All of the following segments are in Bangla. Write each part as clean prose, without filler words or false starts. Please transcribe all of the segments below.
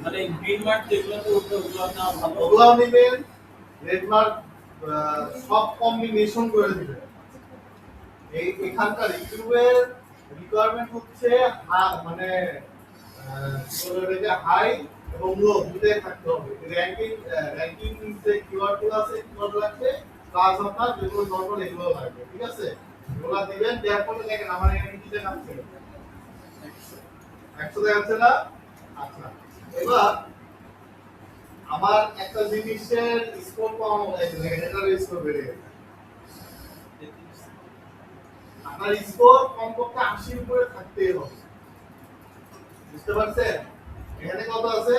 মানে গ্রিন মার্ক যেগুলোতে উঠবে ওগুলো না ভালো, ওগুলাও নেবেন। রেড মার্ক সব কম্বিনেশন করে দিবেন। এখানকার ইউটিউবের রিকোয়ারমেন্ট হচ্ছে মানে হাই এবং লো দুটোই থাকতে হবে। র্যাঙ্কিং যে কিওয়ার্ড গুলো আছে কিওয়ার্ড লাগবে, প্লাস আপনার যেগুলো নরমাল এগুলো লাগবে। ঠিক আছে, এগুলো দিবেন। দেওয়ার পরে দেখেন আমার এখানে কি দেখাচ্ছে, 100 দেখাচ্ছে না? আচ্ছা, এবার আমার একটা জিনিসের স্কোর কম হয়েছে, দেখেন এটার স্কোর বেড়ে গেছে। আপনার স্কোর কমপক্ষে 80 উপরে থাকতেই হবে, বুঝতে পারছেন? এখানে কত আছে?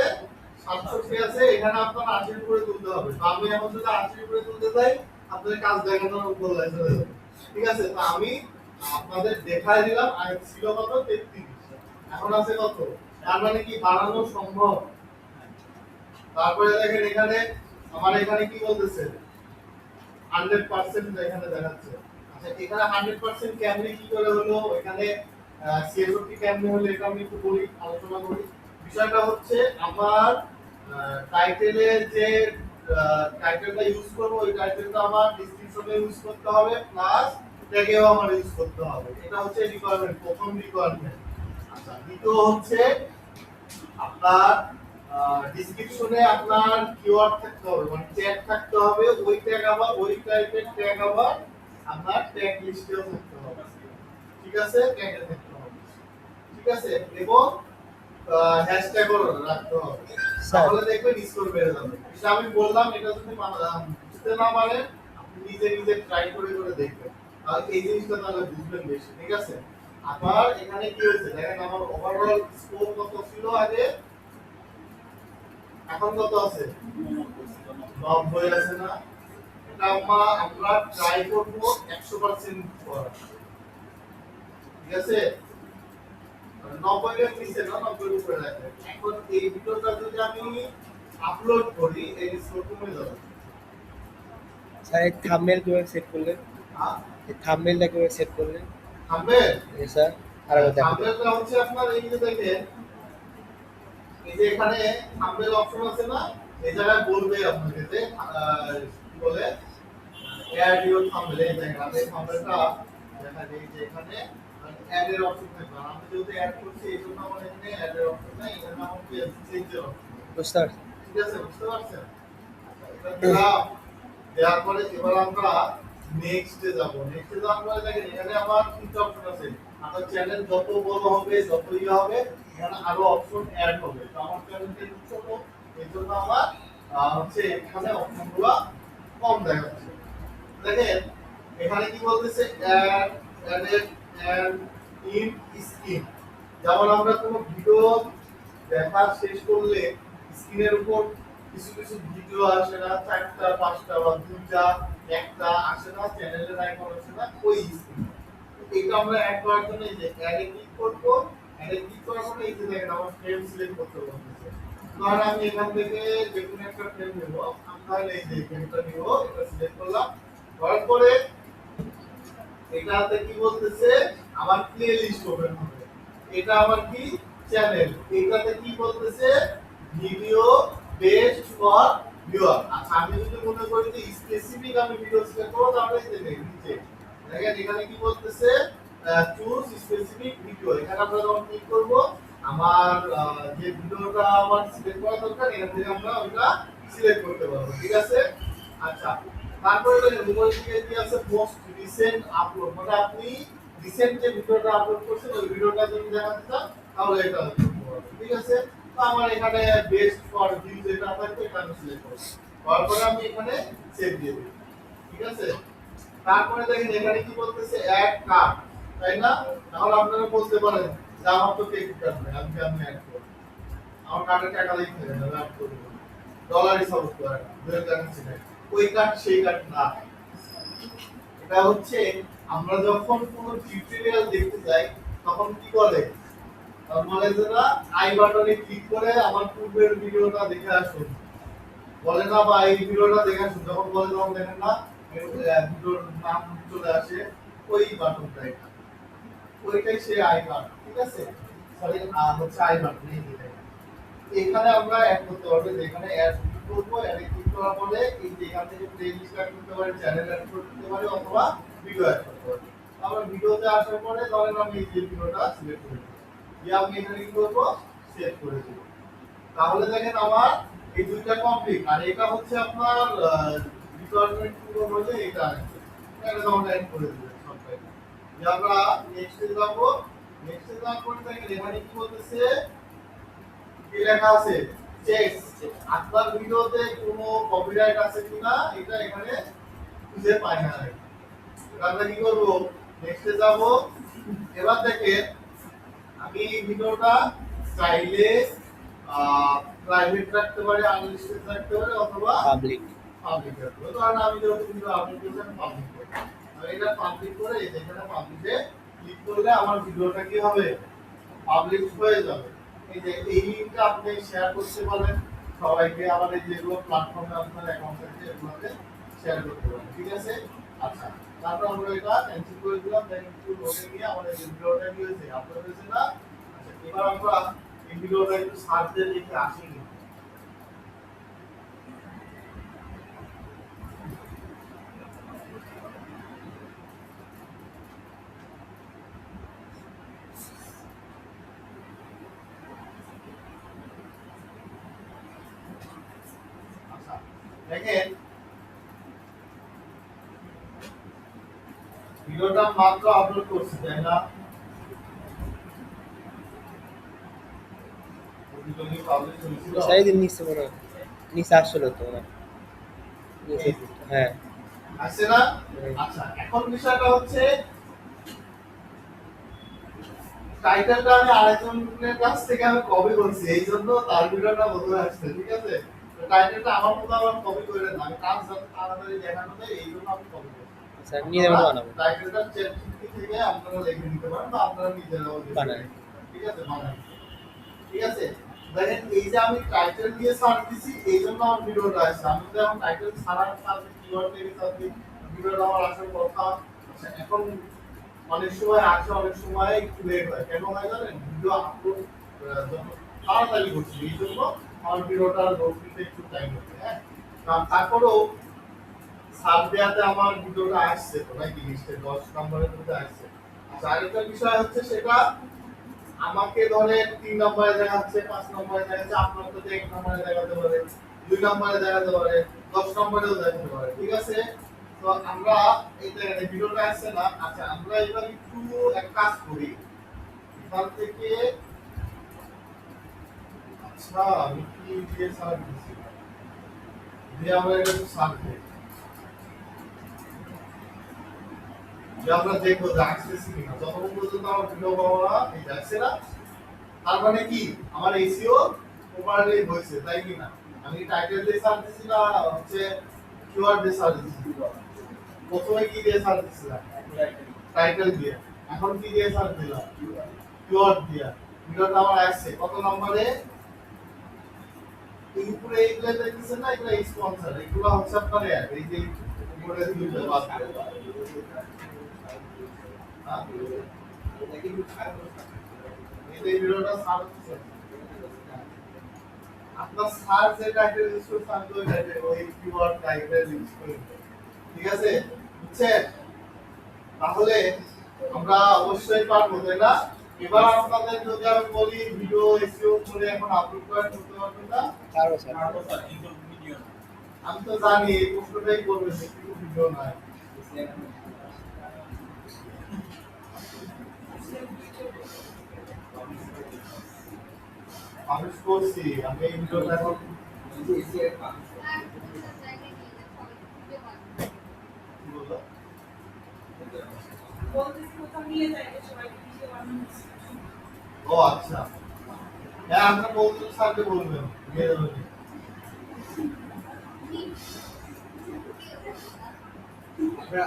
67 আছে। এখানে আপনার 80 উপরে তুলতে হবে। তো আমি এখন যদি 80 উপরে তুলতে চাই, আপনাদের কাজ দেখানোর উপর চলে যাবে। ঠিক আছে, তো আমি আপনাদের দেখাই দিলাম। আর ছিল কত? 33, এখন আছে কত? তার মানে কি বাড়ানো সম্ভব? তারপরে দেখেন এখানে আমার এখানে কি বলতেছে, 100% এখানে দেখাচ্ছে। আচ্ছা, এখানে 100% কেমনে কি করে হলো, এখানে 66 কেমনে হলো, এটা আমি একটু বলি, আলোচনা করি। বিষয়টা হচ্ছে আমার টাইটেলে যে টাইটেলটা ইউজ করব, ওই টাইটেলটা আমার ডেসক্রিপশনে ইউজ করতে হবে, প্লাস ট্যাগেও আমার ইউজ করতে হবে। এটা হচ্ছে রিকোয়ারমেন্ট, প্রথম রিকোয়ারমেন্ট। আচ্ছা, দ্বিতীয় হচ্ছে আপনার ডেসক্রিপশনে আপনার কিওয়ার্ড থাকতে হবে, মানে ট্যাগ থাকতে হবে। ওই ট্যাগ আবার ওই টাইপের ট্যাগ আবার আপনার ট্যাগ লিস্টেও থাকতে হবে। ঠিক আছে, ট্যাগে থাকতে হবে। ঠিক আছে, এবং হ্যাশট্যাগও রাখতে হবে। তাহলে দেখবেন স্কোর বেড়ে যাবে। এটা আমি বললাম, এটা যদি বুঝতে না পারেন আপনি নিজে নিজে ট্রাই করে করে দেখবেন, তাহলে এই জিনিসটা তাহলে বুঝবেন বেশি। ঠিক আছে, আবার এখানে কি হয়েছে দেখেন, আমার ওভারঅল স্কোর কত ছিল আগে, এখন কত আছে? 90 আছে না? এটা আমরা ট্রাই করব 100% করার। ঠিক আছে, 90 এর নিচে না, 90 এর উপরে রাখবেন। এখন এই ভিডিওটা যদি আমি আপলোড করি, এই স্কোর কমে যাবে। স্যার এই থাম্বনেল কিভাবে সেট করলেন? হ্যাঁ, এই থাম্বনেলটা কিভাবে সেট করলেন? থাম্বনেল স্যার আরেকবার দেখাবেন। থাম্বনেলটা হচ্ছে আপনার এই যে দেখেন, এই যে এখানে থাম্বনেল অপশন আছে না, এই জায়গায় বলবে আপনাকে যে কি বলে অ্যাড ইওর থাম্বনেল। এই দেখেন আমি থাম্বনেলটা দেখা যায় যে এখানে অ্যাড এর অপশন থাকবে। আমি যেহেতু অ্যাড করছি এই জন্য আমার এখানে অ্যাড এর অপশন নাই, এখানে আমাকে চেঞ্জ এর অপশন। বুঝতে পারছি। ঠিক আছে, বুঝতে পারছেন? এটা দিলাম। দেওয়ার পরে এবার আমরা নেক্সটে যাব। নেক্সটে যাওয়ার পরে দেখেন এখানে আমার তিনটা অপশন আছে। আমার চ্যানেল যত বড় হবে, যত ইয়ে হবে, এখানে আরো অপশন অ্যাড হবে। তো আমার চ্যানেলটা একটু ছোট, এই জন্য আমার হচ্ছে এখানে অপশনগুলো কম দেখাচ্ছে। দেখেন এখানে কি বলতেছে, add added and in screen. যেমন আমরা কোনো ভিডিও দেখা শেষ করলে স্ক্রিনের উপর কিছু কিছু ভিডিও আসে না, 4টা 5টা বা 2টা 1টা আসে না, চ্যানেলের আইকন আসে না ওই স্ক্রিনে। এটা আমরা অ্যাড করার জন্য এই যে অ্যাডে ক্লিক করব। অ্যাডে ক্লিক করার পরে এই যে দেখেন আমার ফ্রেম সিলেক্ট করতে বলতেছে। ধরেন আমি এখান থেকে যে কোনো একটা ফ্রেম নেব, আমি তাহলে এই যে ফ্রেমটা নিব, এটা সিলেক্ট করলাম। করার পরে এটাতে কি বলতেছে, আমার প্লে লিস্ট ওপেন হবে। এটা আমার কি চ্যানেল, এটাতে কি বলতেছে, ভিডিও বেস্ট ফর ভিউয়ার। আচ্ছা, আমি যদি মনে করি যে স্পেসিফিক আমি ভিডিও সিলেক্ট করব, তাহলে এই যে নিচে দেখেন এখানে কি বলতেছে, চুজ স্পেসিফিক ভিডিও। এখানে আমরা যখন ক্লিক করব, আমার যে ভিডিওটা আমার সিলেক্ট করা দরকার, এখান থেকে আমরা ওটা সিলেক্ট করতে পারবো। ঠিক আছে, আচ্ছা। তারপরে দেখেন উপরে দিকে কি আছে, মোস্ট রিসেন্ট আপলোড, মানে আপনি রিসেন্ট যে ভিডিওটা আপলোড করছেন ওই ভিডিওটা যদি দেখাতে চান তাহলে এটা ঠিক আছে। তো আমার এখানে বেস্ট ফর ভিউজ এটা থাকবে, এটা আমি সিলেক্ট করব। তারপরে আমি এখানে সেভ দিয়ে দেব। ঠিক আছে, তারপরে দেখেন এখানে কি বলতেছে, অ্যাড কার্ড, তাই না? তাহলে আপনারা বলতে পারেন যে আমার তো ক্রেডিট কার্ড নেই, আমি কেমনে অ্যাড করব? আমার কার্ডে টাকা লিখতে হবে, আমি অ্যাড করব। ডলার হিসাব করে দুই কারেন্সি নাই, ওই কার্ড সেই কার্ড না। এটা হচ্ছে আমরা যখন কোনো টিউটোরিয়াল দেখতে যাই তখন কি করে, নলেজেরা আই বাটনে ক্লিক করে আমার পূর্বের ভিডিওটা দেখে আসুন বলে না, বা এই ভিডিওটা দেখে আসুন যখন বলে, তখন দেখেন না ভিডিওর নাম চলে আসে, ওই বাটনটা এটা, ওইটাই সেই আই বাটন। ঠিক আছে, সরি হচ্ছে আই বাটন, এই এখানে আমরা অ্যাড করতে পারবো, যে এখানে অ্যাড করব, অ্যাড ক্লিক করার পরে এই যে এখান থেকে প্লেলিস্ট অ্যাড করতে পারি, চ্যানেল অ্যাড করতে পারি, অথবা ভিডিও অ্যাড করতে পারি। আমরা ভিডিওতে আসার পরে ধরেন আমি এই যে ভিডিওটা সিলেক্ট করে দিই, দিয়ে আমি এখানে কি করব, সেভ করে দেব। তাহলে দেখেন আমার এই দুইটা কমপ্লিট। আর এটা হচ্ছে আপনার রিকোয়ারমেন্ট পুরো হলে এটা আসবে, এটা আমরা অ্যাড করে দেব সবটাই। যে আমরা নেক্সটে যাব, নেক্সটে যাওয়ার পরে দেখেন এখানে কি বলতেছে, কি লেখা আছে, চেক। আপনার ভিডিওতে কোনো কপিরাইট আছে কিনা এটা এখানে খুঁজে পাই না। আমরা কি করব, নেক্সটে যাব। এবার দেখেন আমি এই ভিডিওটা চাইলে প্রাইভেট রাখতে পারি, আনলিস্টেড রাখতে পারি, অথবা পাবলিক। পাবলিক রাখতে পারি। কারণ আমি যেহেতু ভিডিও আপলোড করছি আমি পাবলিক করব। আর এটা পাবলিক করে এই যে এখানে পাবলিকে ক্লিক করলে আমার ভিডিওটা কি হবে, পাবলিক হয়ে যাবে। এই যে এই লিংকটা আপনি শেয়ার করতে পারেন সবাইকে, আমাদের যেগুলো প্ল্যাটফর্মে আপনার অ্যাকাউন্ট আছে এগুলোতে শেয়ার করতে পারেন, ঠিক আছে। আচ্ছা, তারপর আমরা এটা ক্যান্সেল করে দিলাম। দেখেন একটু লোডে নিয়ে আমাদের এই ভিডিওটা কি হয়েছে, আপলোড হয়েছে না। আচ্ছা, এবার আমরা এই ভিডিওটা একটু সার্চ দিয়ে দেখে আসি কি। আচ্ছা, দেখেন ভিডিওটা মাত্র আপলোড করছি, তাই না? ভিডিওটি পাবলিশ হয়েছিল, সারাদিন নিচে মনে হয় নিচে আসলো তো না নিচে। হ্যাঁ আসছে না? আচ্ছা, এখন বিষয়টা হচ্ছে টাইটেলটা আমি আরেকজনের কাছ থেকে আমি কপি করছি, এই জন্য তার ভিডিওটা বোধহয় আসছে, ঠিক আছে। টাইটেলটা আমার মতো আবার কপি করে না, আমি কাজ যত তাড়াতাড়ি দেখানো যায় এই জন্য আমি কপি করছি। স্যার নিজে বানাবো। টাইটেলটা চ্যাট থেকে আপনারা লিখে নিতে পারেন, বা আপনারা নিজেরাও লিখে বানান। নিতে পারেন, ঠিক আছে, বানান। ঠিক আছে, দেখেন এই যে আমি টাইটেল দিয়ে সার্চ দিছি এই জন্য আমার ভিডিওটা আসছে। আমি যদি এখন টাইটেল ছাড়ার সাথে কিওয়ার্ড দিয়ে সার্চ দিই, ভিডিওটা আমার আসার কথা। আচ্ছা, এখন অনেক সময় আসে, অনেক সময় একটু লেট হয়। কেন হয় জানেন, ভিডিও আপলোড যখন তাড়াতাড়ি করছি এই জন্য আমার ভিডিওটা লোড দিতে একটু টাইম লাগে। হ্যাঁ, তারপরেও সার্চ দেওয়াতে আমার ভিডিওটা আসছে তো নাকি, লিস্টে 10 নম্বরের মধ্যে আসছে। আচ্ছা, আরেকটা বিষয় হচ্ছে সেটা আমাকে ধরে 3 নম্বরে দেখাচ্ছে, 5 নম্বরে দেখাচ্ছে, আপনার তো 1 নম্বরে দেখাতে পারে, 2 নম্বরে দেখাতে পারে, 10 নম্বরেও দেখাতে পারে, ঠিক আছে। তো আমরা এই দেখেন এই ভিডিওটা আসছে না। আচ্ছা, আমরা এবার একটু এক কাজ করি, এখান থেকে আচ্ছা আমি কি দিয়ে সার্চ দিছি, দিয়ে আমরা এটা একটু সার্চ দিই, যে আমরা দেখবো যে আসছে কিনা। যতক্ষণ পর্যন্ত আমার ভিডিও পাবো না, এই যাচ্ছে না, তার মানে কি আমার এসইও প্রপারলি হয়েছে, তাই কি না। আমি টাইটেল দিয়ে সার্চ দিছি না, হচ্ছে কিওয়ার্ড দিয়ে সার্চ দিছি। প্রথমে কি দিয়ে সার্চ দিছিলাম, টাইটেল দিয়ে। এখন কি দিয়ে সার্চ দিলাম, কিওয়ার্ড দিয়ে। ভিডিওটা আমার আসছে কত নম্বরে, এই উপরে এইগুলো দেখতেছেন না, এগুলো স্পন্সর, এগুলো হচ্ছে আপনার অ্যাড। এই যে উপরে দুইটা বাদ দিয়ে এই ভিডিওটা সার্চ দিছে, আপনার সার্চ যে টাইটেল ইউজ করতে আমি ওই টাইটেল ওই কিওয়ার্ড টাইটেল ইউজ করি, ঠিক আছে, বুঝছেন। তাহলে আমরা অবশ্যই পারবো, তাই না। এবার আপনাদের যদি আমি বলি ভিডিও এসইও করে এখন আপলোড করা করতে পারবেন না, পারবো স্যার। তারপর স্যার কিন্তু ভিডিও আমি তো জানি এই প্রশ্নটাই করবেন, কিন্তু ভিডিও নাই। আমি করছি, আমি এই ভিডিওটা এখন কি বললাম, ও আচ্ছা, হ্যাঁ আমরা বলতে স্যারকে বলবেন দিয়ে দেবেন।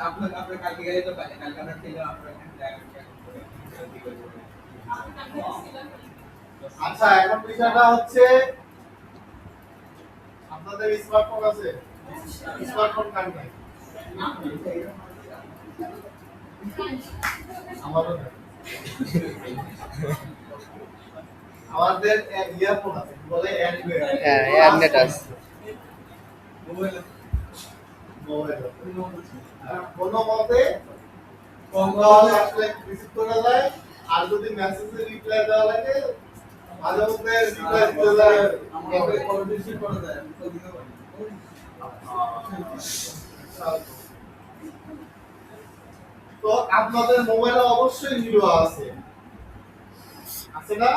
আপনার কালকে গেলে তো কালকে আমরা খেলে আমরা আচ্ছা, এখন বিষয়টা হচ্ছে আপনাদের স্মার্টফোন আছে, স্মার্টফোন কার নাই, আমারও নাই। আমাদের ইয়ারফোন আছে কি বলে অ্যান্ড্রয়েড হ্যাঁ, অ্যান্ড্রয়েড আছে। মোবাইল মোবাইল নম্বর কোনো মতে কল আসলে রিসিভ করা যায় আর যদি মেসেজে রিপ্লাই দেওয়া লাগে মাঝে মধ্যে রিপ্লাই দিতে যায় আমাকে কল রিসিভ করা যায় আমি তো দিতে পারি তো আপনাদের মোবাইলে অবশ্যই ভিডিও আছে না